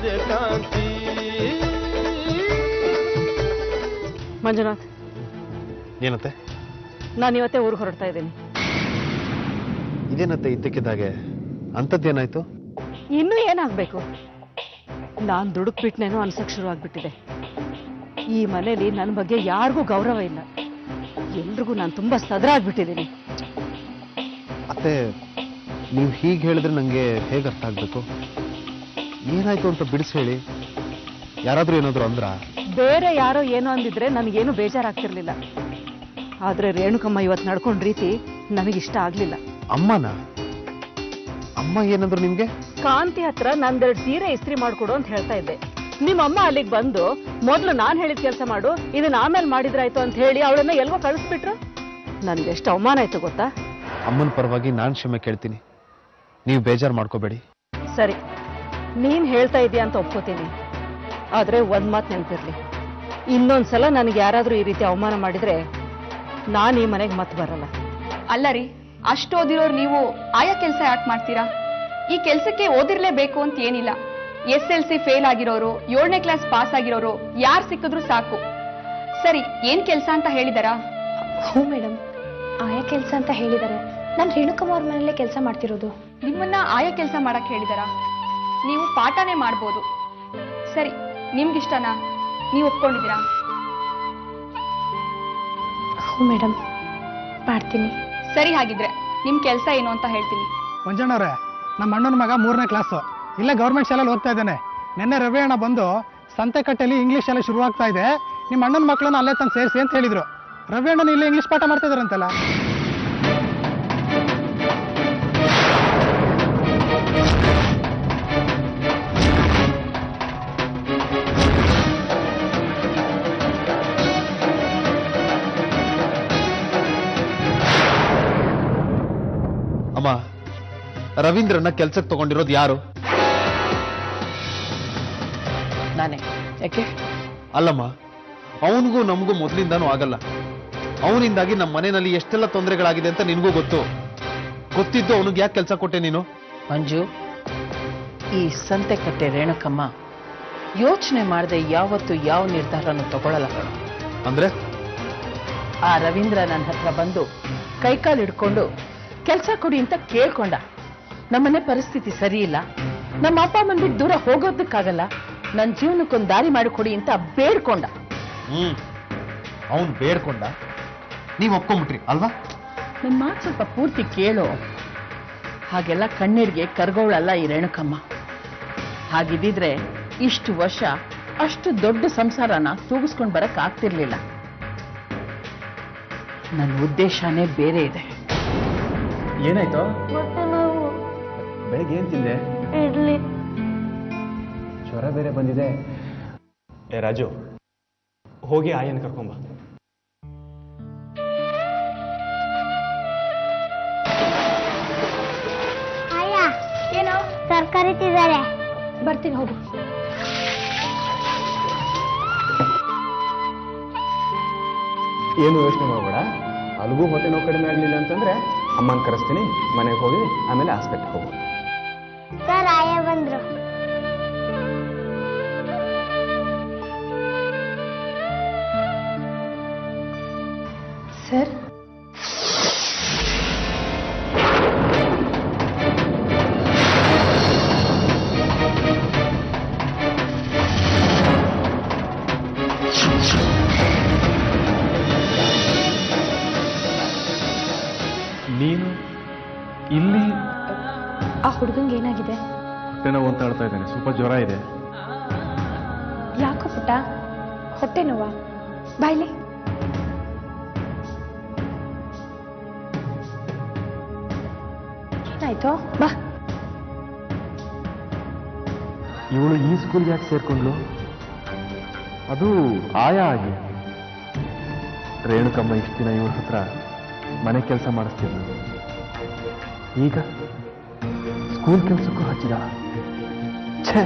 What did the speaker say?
ಸೂರ್ಯಕಾಂತಿ. ಮಂಜುನಾಥ್, ಏನತ್ತೆ? ನಾನು ಇವತ್ತೇ ಊರಿಗೆ ಹೊರಡ್ತಾ ಇದ್ದೀನಿ. ಇದೇನತ್ತೆ ಇದ್ದಕ್ಕಿದ್ದಾಗೆ? ಅಂಥದ್ದೇನಾಯ್ತು? ಇನ್ನೂ ಏನಾಗಬೇಕು? ನಾನು ದುಡುಕ್ಬಿಟ್ನೇನೋ ಅನ್ಸಕ್ ಶುರು ಆಗ್ಬಿಟ್ಟಿದೆ. ಈ ಮನೇಲಿ ನನ್ನ ಬಗ್ಗೆ ಯಾರಿಗೂ ಗೌರವ ಇಲ್ಲ. ಎಲ್ರಿಗೂ ನಾನು ತುಂಬಾ ಸದರಾಗ್ಬಿಟ್ಟಿದ್ದೀನಿ. ಅತ್ತೆ, ನೀವು ಹೀಗೆ ಹೇಳಿದ್ರೆ ನನಗೆ ಹೇಗೆ ಅರ್ಥ ಆಗ್ಬೇಕು? ಏನಾಯ್ತು ಅಂತ ಬಿಡಿಸಿ ಹೇಳಿ. ಯಾರಾದ್ರೂ ಏನಾದ್ರು ಅಂದ್ರ? ಬೇರೆ ಯಾರೋ ಏನೋ ಅಂದಿದ್ರೆ ನನಗೇನು ಬೇಜಾರಾಗ್ತಿರ್ಲಿಲ್ಲ. ಆದ್ರೆ ರೇಣುಕಮ್ಮ ಇವತ್ತು ನಡ್ಕೊಂಡ್ ರೀತಿ ನನಗಿಷ್ಟ ಆಗ್ಲಿಲ್ಲ. ಅಮ್ಮನ? ಅಮ್ಮ ಏನಂದ್ರು ನಿಮ್ಗೆ? ಕಾಂತಿ ಹತ್ರ ನಂದೆರಡು ಸೀರೆ ಇಸ್ತ್ರಿ ಮಾಡ್ಕೊಡು ಅಂತ ಹೇಳ್ತಾ ಇದ್ದೆ. ನಿಮ್ಮಮ್ಮ ಅಲ್ಲಿಗೆ ಬಂದು ಮೊದ್ಲು ನಾನ್ ಹೇಳಿದ ಕೆಲಸ ಮಾಡು, ಇದನ್ನ ಆಮೇಲೆ ಮಾಡಿದ್ರಾಯ್ತು ಅಂತ ಹೇಳಿ ಅವಳನ್ನ ಎಲ್ಗೋ ಕಳಿಸ್ಬಿಟ್ರು. ನನ್ಗೆ ಎಷ್ಟು ಅವಮಾನ ಆಯ್ತು ಗೊತ್ತಾ? ಅಮ್ಮನ ಪರವಾಗಿ ನಾನು ಕ್ಷಮೆ ಕೇಳ್ತೀನಿ, ನೀವು ಬೇಜಾರು ಮಾಡ್ಕೋಬೇಡಿ. ಸರಿ, ನೀನ್ ಹೇಳ್ತಾ ಇದೀಯ ಅಂತ ಒಪ್ಕೋತೀನಿ. ಆದ್ರೆ ಒಂದ್ ಮಾತು ನೆನಪಿರ್ಲಿ, ಇನ್ನೊಂದ್ಸಲ ನನಗೆ ಯಾರಾದ್ರೂ ಈ ರೀತಿ ಅವಮಾನ ಮಾಡಿದ್ರೆ ನಾನು ಈ ಮನೆಗೆ ಮತ್ತೆ ಬರಲ್ಲ. ಅಲ್ಲ ರೀ, ಅಷ್ಟು ಓದಿರೋರು ನೀವು ಆಯಾ ಕೆಲಸ ಯಾಕೆ ಮಾಡ್ತೀರಾ? ಈ ಕೆಲಸಕ್ಕೆ ಓದಿರ್ಲೇಬೇಕು ಅಂತ ಏನಿಲ್ಲ. SLC ಫೇಲ್ ಆಗಿರೋರು, 7ನೇ ಕ್ಲಾಸ್ ಪಾಸ್ ಆಗಿರೋರು ಯಾರು ಸಿಕ್ಕಿದ್ರು ಸಾಕು. ಸರಿ, ಏನ್ ಕೆಲಸ ಅಂತ ಹೇಳಿದಾರಾ? ಹ್ಞೂ ಮೇಡಮ್, ಆಯಾ ಕೆಲಸ ಅಂತ ಹೇಳಿದ್ದಾರೆ. ನಾನು ರೇಣುಕಮ್ಮ ಅವ್ರ ಮನೇಲೆ ಕೆಲಸ ಮಾಡ್ತಿರೋದು. ನಿಮ್ಮನ್ನ ಆಯಾ ಕೆಲಸ ಮಾಡಕ್ ಹೇಳಿದಾರಾ? ನೀವು ಪಾಠನೇ ಮಾಡ್ಬೋದು. ಸರಿ, ನಿಮ್ಗಿಷ್ಟನಾ? ನೀವು ಒಪ್ಕೊಂಡಿದ್ದೀರಾ? ಹ್ಞೂ ಮೇಡಮ್, ಮಾಡ್ತೀನಿ. ಸರಿ, ಹಾಗಿದ್ರೆ ನಿಮ್ ಕೆಲಸ ಏನು ಅಂತ ಹೇಳ್ತೀನಿ. ಮಂಜಣ್ಣವ್ರೆ, ನಮ್ಮ ಅಣ್ಣನ ಮಗ 3ನೇ ಕ್ಲಾಸು, ಇಲ್ಲೇ ಗೌರ್ಮೆಂಟ್ ಶಾಲೆಯಲ್ಲಿ ಓದ್ತಾ ಇದ್ದಾನೆ. ನಿನ್ನೆ ರವಿ ಅಣ್ಣ ಬಂದು ಸಂತೆಕಟ್ಟೆಯಲ್ಲಿ ಇಂಗ್ಲೀಷ್ ಶಾಲೆ ಶುರುವಾಗ್ತಾ ಇದೆ, ನಿಮ್ಮ ಅಣ್ಣನ ಮಕ್ಕಳನ್ನ ಅಲ್ಲೇ ತಂದು ಸೇರಿಸಿ ಅಂತ ಹೇಳಿದ್ರು. ರವಿ ಅಣ್ಣನ ಇಲ್ಲೇ ಇಂಗ್ಲೀಷ್ ಪಾಠ ಮಾಡ್ತಾ ಇದಾರಂತಲ್ಲ. ಅಮ್ಮ, ರವೀಂದ್ರನ ಕೆಲ್ಸಕ್ಕೆ ತಗೊಂಡಿರೋದು ಯಾರು? ನಾನೇ. ಯಾಕೆ? ಅಲ್ಲಮ್ಮ, ಅವನಿಗೂ ನಮಗೂ ಮೊದಲಿಂದಾನು ಆಗಲ್ಲ. ಅವನಿಂದಾಗಿ ನಮ್ಮ ಮನೆಯಲ್ಲಿ ಎಷ್ಟೆಲ್ಲ ತೊಂದರೆಗಳಾಗಿದೆ ಅಂತ ನಿನಗೂ ಗೊತ್ತಿದ್ದು ಅವನಿಗೆ ಯಾಕೆ ಕೆಲಸ ಕೊಟ್ಟೆ ನೀನು? ಮಂಜು, ಈ ಸಂತೆಕಟ್ಟೆ ರೇಣುಕಮ್ಮ ಯೋಚನೆ ಮಾಡದೆ ಯಾವತ್ತು ಯಾವ ನಿರ್ಧಾರನೂ ತಗೊಳ್ಳಲ್ಲ. ಅಂದ್ರೆ ಆ ರವೀಂದ್ರ ನನ್ನ ಹತ್ರ ಬಂದು ಕೈಕಾಲು ಹಿಡ್ಕೊಂಡು ಕೆಲಸ ಕೊಡಿ ಅಂತ ಕೇಳ್ಕೊಂಡ. ನಮ್ಮನೆ ಪರಿಸ್ಥಿತಿ ಸರಿ ಇಲ್ಲ, ನಮ್ಮ ಅಪ್ಪ ಅಮ್ಮನ್ ಬಿಟ್ಟು ದೂರ ಹೋಗೋದಕ್ಕಾಗಲ್ಲ, ನನ್ನ ಜೀವನಕ್ಕೊಂದು ದಾರಿ ಮಾಡಿಕೊಡಿ ಅಂತ ಬೇಡ್ಕೊಂಡ. ಅವನು ಬೇಡ್ಕೊಂಡ, ನೀವು ಒಪ್ಕೊಂಡ್ಬಿಟ್ರಿ ಅಲ್ವಾ? ನನ್ನ ಮಾತು ಸ್ವಲ್ಪ ಪೂರ್ತಿ ಕೇಳು. ಹಾಗೆಲ್ಲ ಕಣ್ಣೀರಿಗೆ ಕರ್ಗೋಳಲ್ಲ ಈ ರೇಣುಕಮ್ಮ. ಹಾಗಿದ್ದಿದ್ರೆ ಇಷ್ಟು ವರ್ಷ ಅಷ್ಟು ದೊಡ್ಡ ಸಂಸಾರನ ತೂಗಿಸ್ಕೊಂಡು ಬರಕ್ ಆಗ್ತಿರ್ಲಿಲ್ಲ. ನನ್ನ ಉದ್ದೇಶನೇ ಬೇರೆ ಇದೆ. ಏನಾಯ್ತು? ಬೆಳಗ್ಗೆ ಏನ್ ತಿಂದೆ? ಇಡ್ಲಿ. ಜ್ವರ ಬೇರೆ ಬಂದಿದೆ. ಏ ರಾಜು, ಹೋಗಿ ಆಯನ್ ಕರ್ಕೊಂಬ. ಆಯ, ಏನೋ ತರಕಾರಿ ತಿಂದಾರೆ. ಬರ್ತೀನಿ, ಹೋಗು. ಏನು ಯೋಚನೆ ಮಾಡಬೇಡ. ಅಲ್ಲಿಗೂ ಹೊಟ್ಟೆ ನೋವು ಕಡಿಮೆ ಆಗಲಿಲ್ಲ ಅಂತಂದ್ರೆ ಅಮ್ಮನ ಕರೆಸ್ತೀನಿ, ಮನೆಗೆ ಹೋಗಿ ಆಮೇಲೆ ಹಾಸ್ಪಿಟ್ಲ್ಗೆ ಹೋಗು. ಸರ್, ಆಯ ಬಂದ್ರು. ಸರ್, ನೀನು ಇಲ್ಲಿ? ಆ ಹುಡುಗಂಗೆ ಏನಾಗಿದೆ? ಹೊಟ್ಟೆ ನೋವು ಅಂತ ಹೇಳ್ತಾ ಇದ್ದಾನೆ, ಸ್ವಲ್ಪ ಜ್ವರ ಇದೆ. ಯಾಕೋ ಪುಟ್ಟ, ಹೊಟ್ಟೆ ನೋವಾ? ಬಾಯ್ಲಿ. ಏನಾಯ್ತು? ಬಾ. ಇವಳು ಈ ಸ್ಕೂಲ್ಗೆ ಯಾಕೆ ಸೇರ್ಕೊಂಡ್ಲು? ಅದು ಆಯಾ ಆಗಿ. ರೇಣುಕಮ್ಮ ಇಷ್ಟು ದಿನ ಇವಳ ಹತ್ರ ಮನೆ ಕೆಲಸ ಮಾಡಿಸ್ತಿದ್ಲು, ಈಗ ಸ್ಕೂಲ್ ಕೆಲಸಕ್ಕೂ ಹಚ್ಚಿದ. ಛೇ.